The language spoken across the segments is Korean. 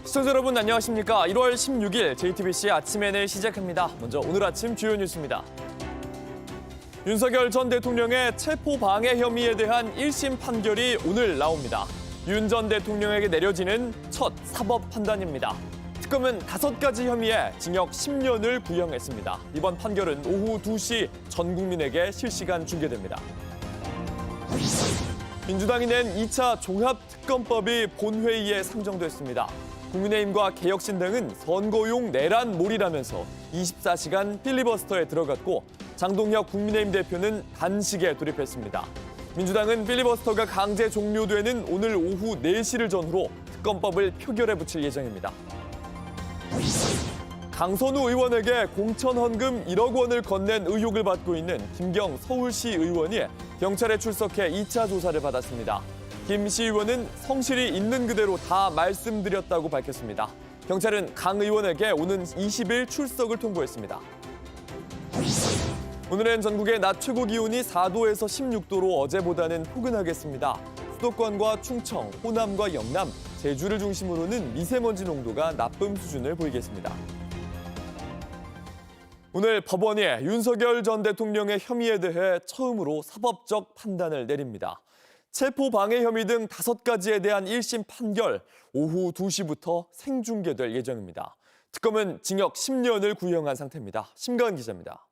시청자 여러분 안녕하십니까? 1월 16일 JTBC 아침 N을 시작합니다. 먼저 오늘 아침 주요 뉴스입니다. 윤석열 전 대통령의 체포방해 혐의에 대한 1심 판결이 오늘 나옵니다. 윤 전 대통령에게 내려지는 첫 사법 판단입니다. 특검은 5가지 혐의에 징역 10년을 구형했습니다. 이번 판결은 오후 2시 전 국민에게 실시간 중계됩니다. 민주당이 낸 2차 종합특검법이 본회의에 상정됐습니다. 국민의힘과 개혁신당은 선거용 내란몰이라면서 24시간 필리버스터에 들어갔고 장동혁 국민의힘 대표는 단식에 돌입했습니다. 민주당은 필리버스터가 강제 종료되는 오늘 오후 4시를 전후로 특검법을 표결에 붙일 예정입니다. 강선우 의원에게 공천 헌금 1억 원을 건넨 의혹을 받고 있는 김경 서울시 의원이 경찰에 출석해 2차 조사를 받았습니다. 김 시 의원은 성실히 있는 그대로 다 말씀드렸다고 밝혔습니다. 경찰은 강 의원에게 오는 20일 출석을 통보했습니다. 오늘은 전국의 낮 최고 기온이 4도에서 16도로 어제보다는 포근하겠습니다. 수도권과 충청, 호남과 영남, 제주를 중심으로는 미세먼지 농도가 나쁨 수준을 보이겠습니다. 오늘 법원이 윤석열 전 대통령의 혐의에 대해 처음으로 사법적 판단을 내립니다. 체포방해 혐의 등 5가지에 대한 1심 판결, 오후 2시부터 생중계될 예정입니다. 특검은 징역 10년을 구형한 상태입니다. 심가은 기자입니다.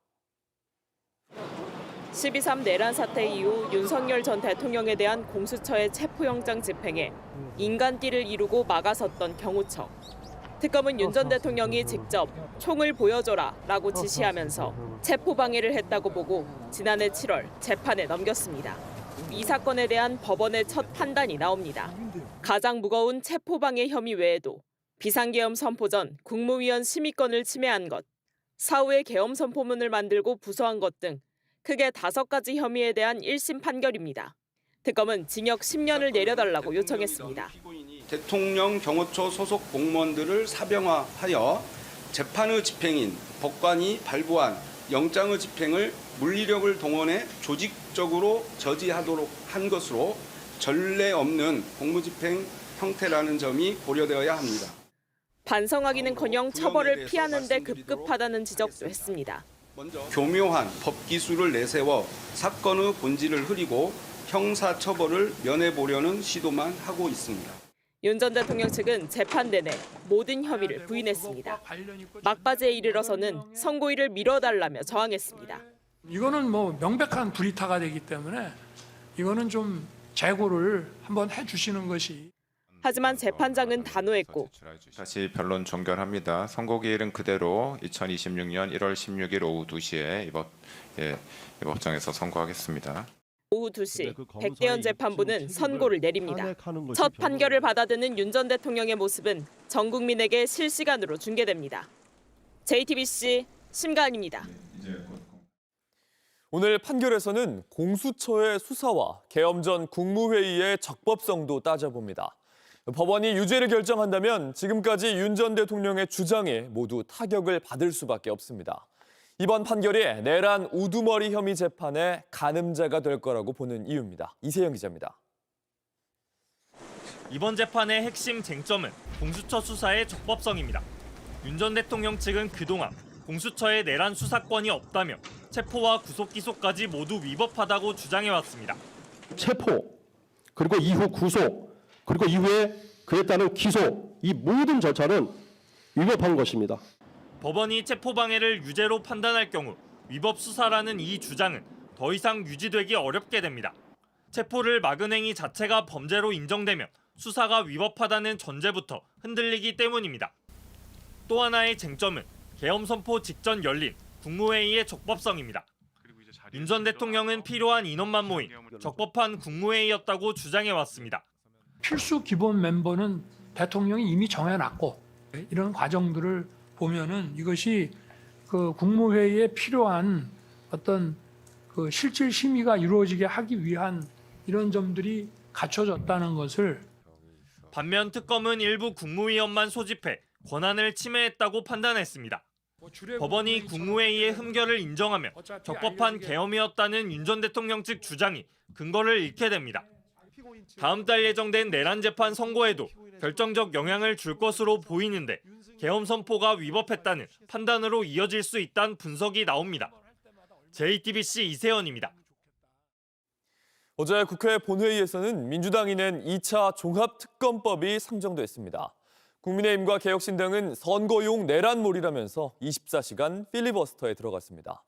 12.3 내란 사태 이후 윤석열 전 대통령에 대한 공수처의 체포영장 집행에 인간띠를 이루고 막아섰던 경호처. 특검은 윤 전 대통령이 직접 총을 보여줘라라고 지시하면서 체포방해를 했다고 보고 지난해 7월 재판에 넘겼습니다. 이 사건에 대한 법원의 첫 판단이 나옵니다. 가장 무거운 체포방해 혐의 외에도 비상계엄 선포 전 국무위원 심의권을 침해한 것, 사후에 계엄 선포문을 만들고 부서한 것 등 크게 5가지 혐의에 대한 1심 판결입니다. 특검은 징역 10년을 내려달라고 요청했습니다. 대통령 경호처 소속 공무원들을 사병화하여 재판의 집행인 법관이 발부한 영장의 집행을 물리력을 동원해 조직적으로 저지하도록 한 것으로 전례 없는 공무집행 형태라는 점이 고려되어야 합니다. 반성하기는커녕 처벌을 피하는 데 급급하다는 지적도 했습니다. 교묘한 법기술을 내세워 사건의 본질을 흐리고 형사처벌을 면해보려는 시도만 하고 있습니다. 윤 전 대통령 측은 재판 내내 모든 혐의를 부인했습니다. 막바지에 이르러서는 선고일을 미뤄달라며 저항했습니다. 이거는 명백한 불이타가 되기 때문에 이거는 좀 재고를 한번 해주시는 것이. 하지만 재판장은 단호했고 다시 변론 종결합니다. 선고기일은 그대로 2026년 1월 16일 오후 2시에 이 법정에서 선고하겠습니다. 오후 2시 백대현 재판부는 선고를 내립니다. 첫 판결을 받아드는 윤 전 대통령의 모습은 전 국민에게 실시간으로 중계됩니다. JTBC 심가은입니다. 오늘 판결에서는 공수처의 수사와 계엄 전 국무회의의 적법성도 따져봅니다. 법원이 유죄를 결정한다면 지금까지 윤 전 대통령의 주장이 모두 타격을 받을 수밖에 없습니다. 이번 판결이 내란 우두머리 혐의 재판의 가늠자가 될 거라고 보는 이유입니다. 이세영 기자입니다. 이번 재판의 핵심 쟁점은 공수처 수사의 적법성입니다. 윤 전 대통령 측은 그동안 공수처의 내란 수사권이 없다며 체포와 구속 기소까지 모두 위법하다고 주장해왔습니다. 체포, 그리고 이후 구속, 그리고 이후에 그에 따른 기소, 이 모든 절차는 위법한 것입니다. 법원이 체포방해를 유죄로 판단할 경우 위법 수사라는 이 주장은 더 이상 유지되기 어렵게 됩니다. 체포를 막은 행위 자체가 범죄로 인정되면 수사가 위법하다는 전제부터 흔들리기 때문입니다. 또 하나의 쟁점은 계엄 선포 직전 열린 국무회의의 적법성입니다. 윤 전 대통령은 필요한 인원만 모인 적법한 국무회의였다고 주장해왔습니다. 필수 기본 멤버는 대통령이 이미 정해놨고 이런 과정들을 보면은 이것이 그 국무회의에 필요한 어떤 그 실질 심의가 이루어지게 하기 위한 이런 점들이 갖춰졌다는 것을. 반면 특검은 일부 국무위원만 소집해 권한을 침해했다고 판단했습니다. 법원이 국무회의의 흠결을 인정하면 적법한 계엄이었다는 윤 전 대통령 측 주장이 근거를 잃게 됩니다. 다음 달 예정된 내란 재판 선고에도 결정적 영향을 줄 것으로 보이는데 계엄 선포가 위법했다는 판단으로 이어질 수 있다는 분석이 나옵니다. JTBC 이세연입니다. 어제 국회 본회의에서는 민주당이 낸 2차 종합특검법이 상정됐습니다. 국민의힘과 개혁신당은 선거용 내란몰이라면서 24시간 필리버스터에 들어갔습니다.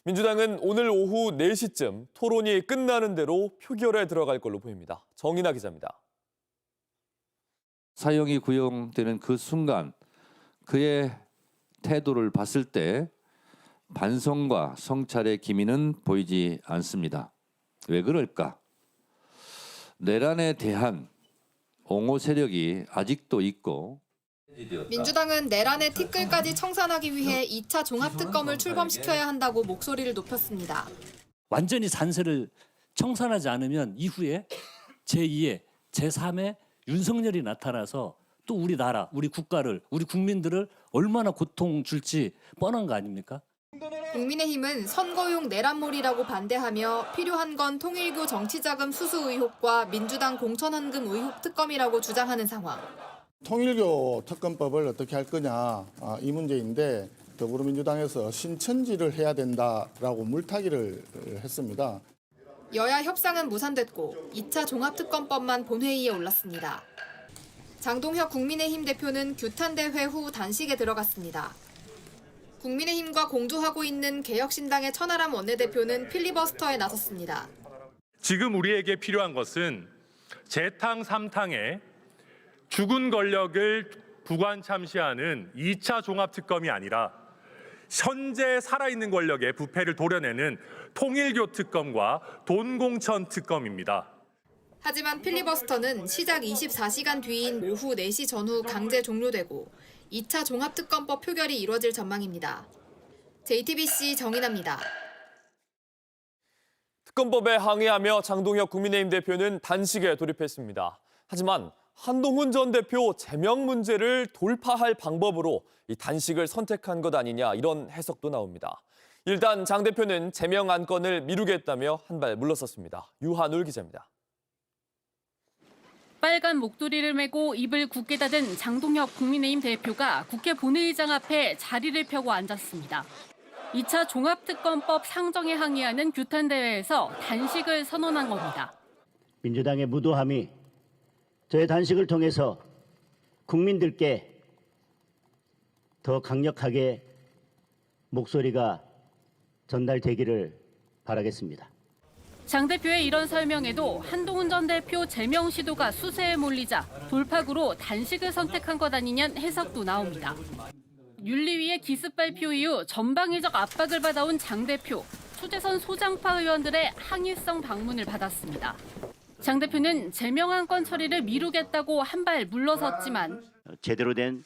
민주당은 오늘 오후 4시쯤 토론이 끝나는 대로 표결에 들어갈 걸로 보입니다. 정인아 기자입니다. 사형이 구형되는 그 순간 그의 태도를 봤을 때 반성과 성찰의 기미는 보이지 않습니다. 왜 그럴까? 내란에 대한 옹호 세력이 아직도 있고 민주당은 내란의 티끌까지 청산하기 위해 2차 종합특검을 출범시켜야 한다고 목소리를 높였습니다. 완전히 잔세를 청산하지 않으면 이후에 제2의 제3의 윤석열이 나타나서 또 우리 나라, 우리 국가를, 우리 국민들을 얼마나 고통 줄지 뻔한 거 아닙니까? 국민의힘은 선거용 내란몰이라고 반대하며 필요한 건 통일교 정치자금 수수 의혹과 민주당 공천헌금 의혹 특검이라고 주장하는 상황. 통일교 특검법을 어떻게 할 거냐 이 문제인데 더불어민주당에서 신천지를 해야 된다라고 물타기를 했습니다. 여야 협상은 무산됐고 2차 종합특검법만 본회의에 올랐습니다. 장동혁 국민의힘 대표는 규탄대회 후 단식에 들어갔습니다. 국민의힘과 공조하고 있는 개혁신당의 천하람 원내대표는 필리버스터에 나섰습니다. 지금 우리에게 필요한 것은 재탕 3탕에 죽은 권력을 부관 참시하는 2차 종합특검이 아니라 현재 살아있는 권력의 부패를 도려내는 통일교 특검과 돈공천 특검입니다. 하지만 필리버스터는 시작 24시간 뒤인 오후 4시 전후 강제 종료되고 2차 종합특검법 표결이 이뤄질 전망입니다. JTBC 정인아입니다. 특검법에 항의하며 장동혁 국민의힘 대표는 단식에 돌입했습니다. 하지만 한동훈 전 대표 제명 문제를 돌파할 방법으로 이 단식을 선택한 것 아니냐 이런 해석도 나옵니다. 일단 장 대표는 제명 안건을 미루겠다며 한 발 물러섰습니다. 유한울 기자입니다. 빨간 목도리를 메고 입을 굳게 닫은 장동혁 국민의힘 대표가 국회 본회의장 앞에 자리를 펴고 앉았습니다. 2차 종합특검법 상정에 항의하는 규탄대회에서 단식을 선언한 겁니다. 민주당의 무도함이 저의 단식을 통해서 국민들께 더 강력하게 목소리가 전달되기를 바라겠습니다. 장 대표의 이런 설명에도 한동훈 전 대표 제명 시도가 수세에 몰리자 돌파구로 단식을 선택한 것 아니냐는 해석도 나옵니다. 윤리위의 기습 발표 이후 전방위적 압박을 받아온 장 대표, 초재선 소장파 의원들의 항의성 방문을 받았습니다. 장 대표는 제명 안건 처리를 미루겠다고 한 발 물러섰지만 제대로 된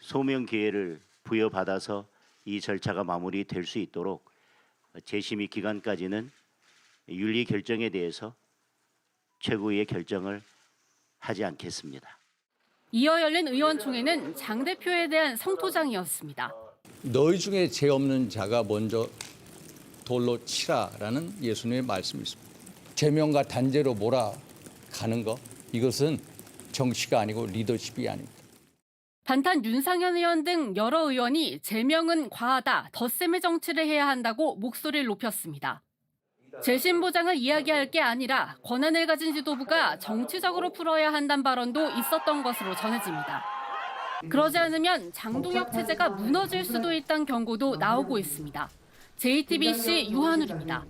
소명 기회를 부여받아서 이 절차가 마무리될 수 있도록 재심의 기간까지는 윤리 결정에 대해서 최고위의 결정을 하지 않겠습니다. 이어 열린 의원총회는 장 대표에 대한 성토장이었습니다. 너희 중에 죄 없는 자가 먼저 돌로 치라라는 예수님의 말씀이 있습니다. 제명과 단죄로 몰아가는 것, 이것은 정치가 아니고 리더십이 아닙니다. 반탄 윤상현 의원 등 여러 의원이 제명은 과하다, 덧셈의 정치를 해야 한다고 목소리를 높였습니다. 재심 보장을 이야기할 게 아니라 권한을 가진 지도부가 정치적으로 풀어야 한다는 발언도 있었던 것으로 전해집니다. 그러지 않으면 장동혁 체제가 무너질 수도 있다는 경고도 나오고 있습니다. JTBC 유한울입니다.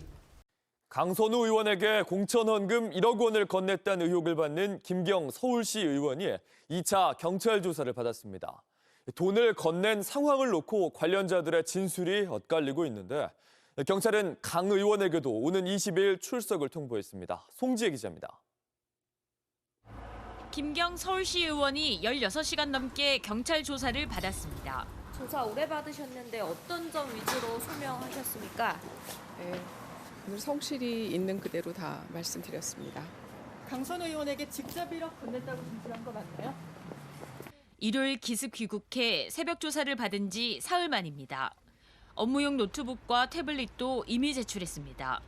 강선우 의원에게 공천헌금 1억 원을 건넸다는 의혹을 받는 김경 서울시 의원이 2차 경찰 조사를 받았습니다. 돈을 건넨 상황을 놓고 관련자들의 진술이 엇갈리고 있는데 경찰은 강 의원에게도 오는 20일 출석을 통보했습니다. 송지혜 기자입니다. 김경 서울시 의원이 16시간 넘게 경찰 조사를 받았습니다. 조사 오래 받으셨는데 어떤 점 위주로 소명하셨습니까? 네, 오늘 성실히 있는 그대로 다 말씀드렸습니다. 강선우 의원에게 직접 1억 건넸다고 진술한 거 맞나요? 일요일 기습 귀국해 새벽 조사를 받은 지 사흘 만입니다. 업무용 노트북과 태블릿도 이미 제출했습니다.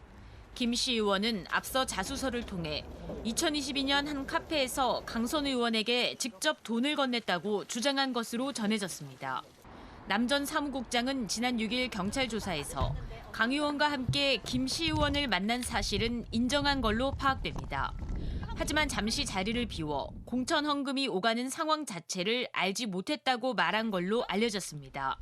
김 씨 의원은 앞서 자수서를 통해 2022년 한 카페에서 강선 의원에게 직접 돈을 건넸다고 주장한 것으로 전해졌습니다. 남 전 사무국장은 지난 6일 경찰 조사에서 강 의원과 함께 김 씨 의원을 만난 사실은 인정한 걸로 파악됩니다. 하지만 잠시 자리를 비워 공천 헌금이 오가는 상황 자체를 알지 못했다고 말한 걸로 알려졌습니다.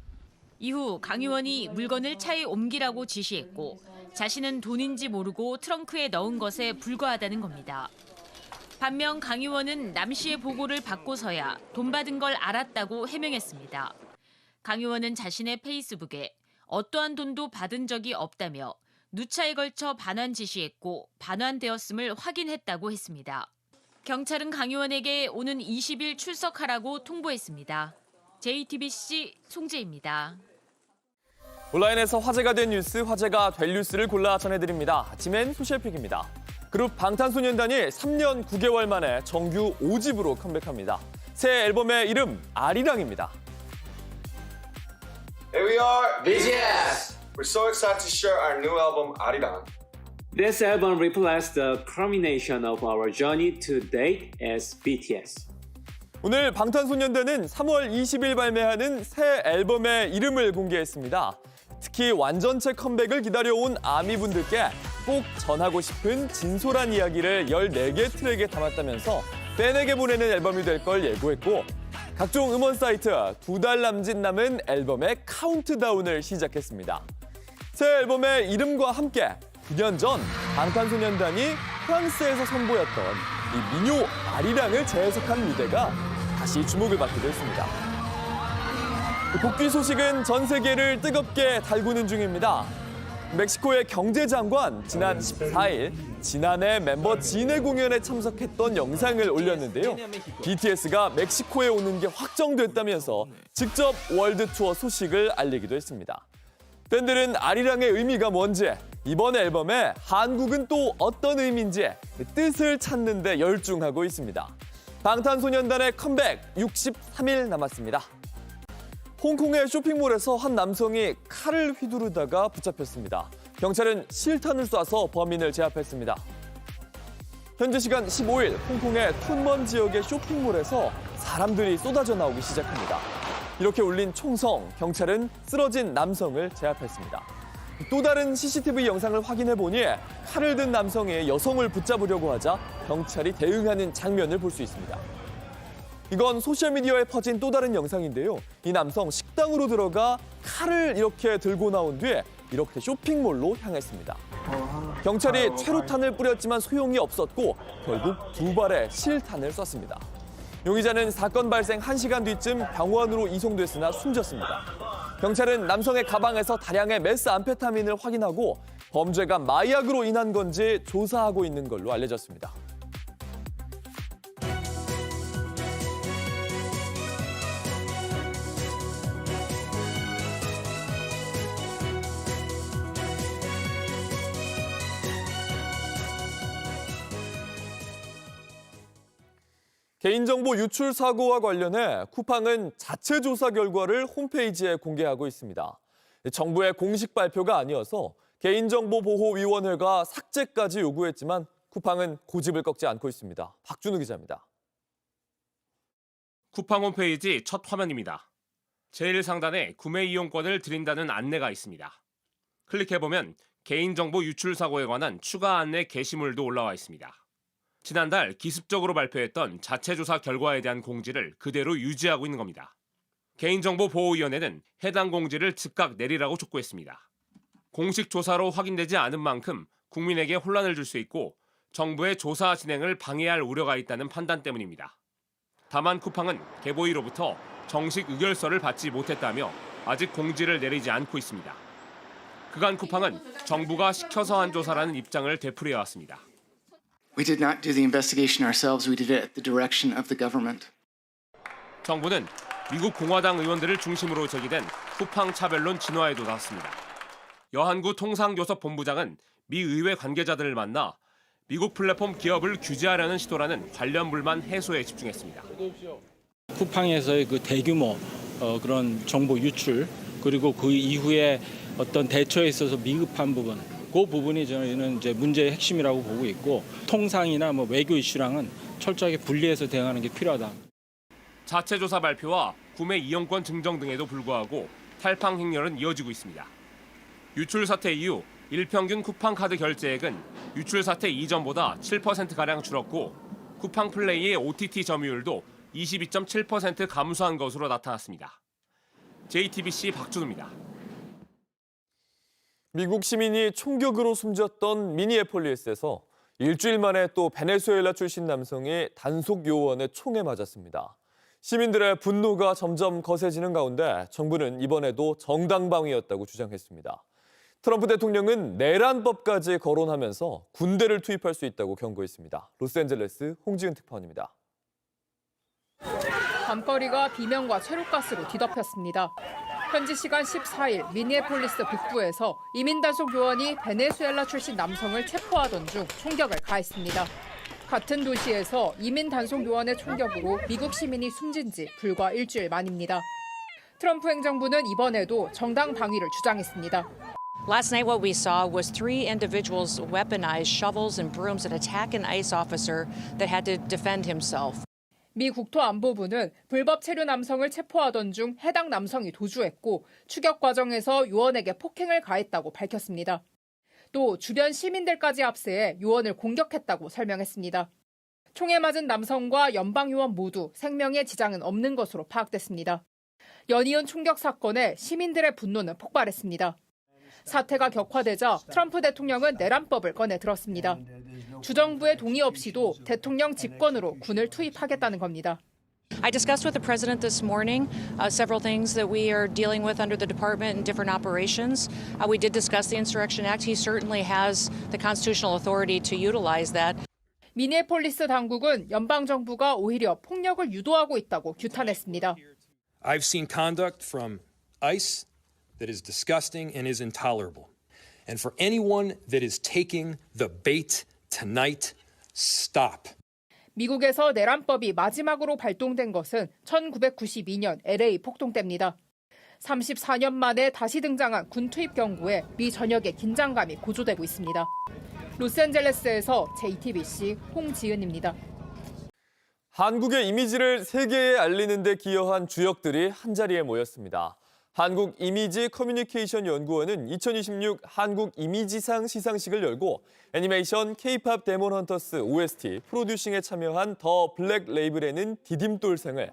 이후 강 의원이 물건을 차에 옮기라고 지시했고 자신은 돈인지 모르고 트렁크에 넣은 것에 불과하다는 겁니다. 반면 강 의원은 남 씨의 보고를 받고서야 돈 받은 걸 알았다고 해명했습니다. 강 의원은 자신의 페이스북에 어떠한 돈도 받은 적이 없다며 누차에 걸쳐 반환 지시했고 반환되었음을 확인했다고 했습니다. 경찰은 강 의원에게 오는 20일 출석하라고 통보했습니다. JTBC 송재입니다. 온라인에서 화제가 된 뉴스, 화제가 될 뉴스를 골라 전해드립니다. 아침엔 소셜픽입니다. 그룹 방탄소년단이 3년 9개월 만에 정규 5집으로 컴백합니다. 새 앨범의 이름 아리랑입니다. Here we are, BTS. We're so excited to share our new album, Arirang. This album reflects the culmination of our journey to date as BTS. 오늘 방탄소년단은 3월 20일 발매하는 새 앨범의 이름을 공개했습니다. 특히 완전체 컴백을 기다려온 아미분들께 꼭 전하고 싶은 진솔한 이야기를 14개 트랙에 담았다면서 팬에게 보내는 앨범이 될 걸 예고했고 각종 음원 사이트 2달 남짓 남은 앨범의 카운트다운을 시작했습니다. 새 앨범의 이름과 함께 9년 전 방탄소년단이 프랑스에서 선보였던 이 민요 아리랑을 재해석한 무대가 다시 주목을 받기도 했습니다. 복귀 소식은 전 세계를 뜨겁게 달구는 중입니다. 멕시코의 경제장관 지난 14일 지난해 멤버 진의 공연에 참석했던 영상을 올렸는데요. BTS가 멕시코에 오는 게 확정됐다면서 직접 월드 투어 소식을 알리기도 했습니다. 팬들은 아리랑의 의미가 뭔지, 이번 앨범에 한국은 또 어떤 의미인지 뜻을 찾는 데 열중하고 있습니다. 방탄소년단의 컴백 63일 남았습니다. 홍콩의 쇼핑몰에서 한 남성이 칼을 휘두르다가 붙잡혔습니다. 경찰은 실탄을 쏴서 범인을 제압했습니다. 현지 시간 15일 홍콩의 쿤먼 지역의 쇼핑몰에서 사람들이 쏟아져 나오기 시작합니다. 이렇게 울린 총성, 경찰은 쓰러진 남성을 제압했습니다. 또 다른 CCTV 영상을 확인해 보니 칼을 든 남성이 여성을 붙잡으려고 하자 경찰이 대응하는 장면을 볼 수 있습니다. 이건 소셜미디어에 퍼진 또 다른 영상인데요. 이 남성 식당으로 들어가 칼을 이렇게 들고 나온 뒤에 이렇게 쇼핑몰로 향했습니다. 경찰이 최루탄을 뿌렸지만 소용이 없었고 결국 2발의 실탄을 쐈습니다. 용의자는 사건 발생 1시간 뒤쯤 병원으로 이송됐으나 숨졌습니다. 경찰은 남성의 가방에서 다량의 메스암페타민을 확인하고 범죄가 마약으로 인한 건지 조사하고 있는 걸로 알려졌습니다. 개인정보 유출 사고와 관련해 쿠팡은 자체 조사 결과를 홈페이지에 공개하고 있습니다. 정부의 공식 발표가 아니어서 개인정보보호위원회가 삭제까지 요구했지만 쿠팡은 고집을 꺾지 않고 있습니다. 박준우 기자입니다. 쿠팡 홈페이지 첫 화면입니다. 제일 상단에 구매 이용권을 드린다는 안내가 있습니다. 클릭해보면 개인정보 유출 사고에 관한 추가 안내 게시물도 올라와 있습니다. 지난달 기습적으로 발표했던 자체 조사 결과에 대한 공지를 그대로 유지하고 있는 겁니다. 개인정보보호위원회는 해당 공지를 즉각 내리라고 촉구했습니다. 공식 조사로 확인되지 않은 만큼 국민에게 혼란을 줄 수 있고 정부의 조사 진행을 방해할 우려가 있다는 판단 때문입니다. 다만 쿠팡은 개보위로부터 정식 의결서를 받지 못했다며 아직 공지를 내리지 않고 있습니다. 그간 쿠팡은 정부가 시켜서 한 조사라는 입장을 되풀이해왔습니다. We did not do the investigation ourselves. We did it at the direction of the government. 정부는 미국 공화당 의원들을 중심으로 제기된 쿠팡 차별론 진화에도 나섰습니다. 여한구 통상교섭본부장은 미 의회 관계자들을 만나 미국 플랫폼 기업을 규제하려는 시도라는 관련 불만 해소에 집중했습니다. 쿠팡에서의 그 대규모 그런 정보 유출 그리고 그 이후에 어떤 대처에 있어서 미흡한 부분 그 부분이 저희는 이제 문제의 핵심이라고 보고 있고 통상이나 뭐 외교 이슈랑은 철저하게 분리해서 대응하는 게 필요하다. 자체 조사 발표와 구매 이용권 증정 등에도 불구하고 탈팡 행렬은 이어지고 있습니다. 유출 사태 이후 일평균 쿠팡 카드 결제액은 유출 사태 이전보다 7%가량 줄었고 쿠팡 플레이의 OTT 점유율도 22.7% 감소한 것으로 나타났습니다. JTBC 박준우입니다. 미국 시민이 총격으로 숨졌던 미니애폴리스에서 일주일 만에 또 베네수엘라 출신 남성이 단속 요원의 총에 맞았습니다. 시민들의 분노가 점점 거세지는 가운데 정부는 이번에도 정당방위였다고 주장했습니다. 트럼프 대통령은 내란법까지 거론하면서 군대를 투입할 수 있다고 경고했습니다. 로스앤젤레스 홍지은 특파원입니다. 밤거리가 비명과 최루가스로 뒤덮였습니다. 현지 시간 14일 미니애폴리스 북부에서 이민단속 요원이 베네수엘라 출신 남성을 체포하던 중 총격을 가했습니다. 같은 도시에서 이민단속 요원의 총격으로 미국 시민이 숨진 지 불과 일주일 만입니다. 트럼프 행정부는 이번에도 정당 방위를 주장했습니다. Last night what we saw was 3 individuals weaponize shovels and brooms and attack an ICE officer that had to defend himself. 미 국토안보부는 불법 체류 남성을 체포하던 중 해당 남성이 도주했고 추격 과정에서 요원에게 폭행을 가했다고 밝혔습니다. 또 주변 시민들까지 합세해 요원을 공격했다고 설명했습니다. 총에 맞은 남성과 연방 요원 모두 생명에 지장은 없는 것으로 파악됐습니다. 연이은 총격 사건에 시민들의 분노는 폭발했습니다. 사태가 격화되자 트럼프 대통령은 내란법을 꺼내 들었습니다. 주정부의 동의 없이도 대통령 직권으로 군을 투입하겠다는 겁니다. I discussed with the president this morning several things that we are dealing with under the department and different operations. We did discuss the Insurrection Act. He certainly has the constitutional authority to utilize that. 미니애폴리스 당국은 연방 정부가 오히려 폭력을 유도하고 있다고 규탄했습니다. I've seen conduct from ICE that is disgusting and is intolerable. And for anyone that is taking the bait tonight, stop. 미국에서 내란법이 마지막으로 발동된 것은 1992년 LA 폭동 때입니다. 34년 만에 다시 등장한 군 투입 경고에 미 전역의 긴장감이 고조되고 있습니다. 로스앤젤레스에서 JTBC 홍지은입니다. 한국의 이미지를 세계에 알리는 데 기여한 주역들이 한자리에 모였습니다. 한국 이미지 커뮤니케이션 연구원은 2026 한국 이미지상 시상식을 열고 애니메이션 K-팝 데몬 헌터스 OST 프로듀싱에 참여한 더 블랙 레이블에는 디딤돌상을,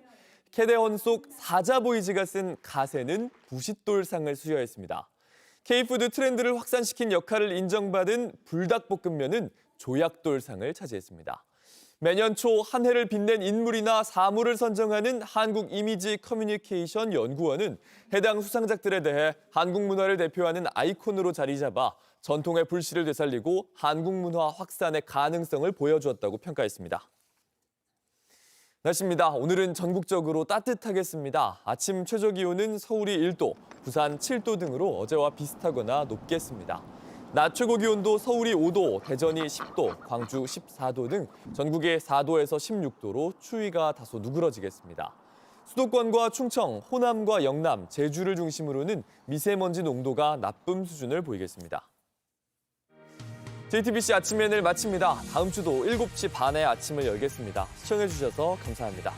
캐대헌 속 사자보이즈가 쓴 가세는 부싯돌상을 수여했습니다. K-푸드 트렌드를 확산시킨 역할을 인정받은 불닭볶음면은 조약돌상을 차지했습니다. 매년 초 한 해를 빛낸 인물이나 사물을 선정하는 한국 이미지 커뮤니케이션 연구원은 해당 수상작들에 대해 한국 문화를 대표하는 아이콘으로 자리 잡아 전통의 불씨를 되살리고 한국 문화 확산의 가능성을 보여주었다고 평가했습니다. 날씨입니다. 오늘은 전국적으로 따뜻하겠습니다. 아침 최저기온은 서울이 1도, 부산 7도 등으로 어제와 비슷하거나 높겠습니다. 낮 최고 기온도 서울이 5도, 대전이 10도, 광주 14도 등 전국이 4도에서 16도로 추위가 다소 누그러지겠습니다. 수도권과 충청, 호남과 영남, 제주를 중심으로는 미세먼지 농도가 나쁨 수준을 보이겠습니다. JTBC 아침 N을 마칩니다. 다음 주도 7시 반에 아침을 열겠습니다. 시청해주셔서 감사합니다.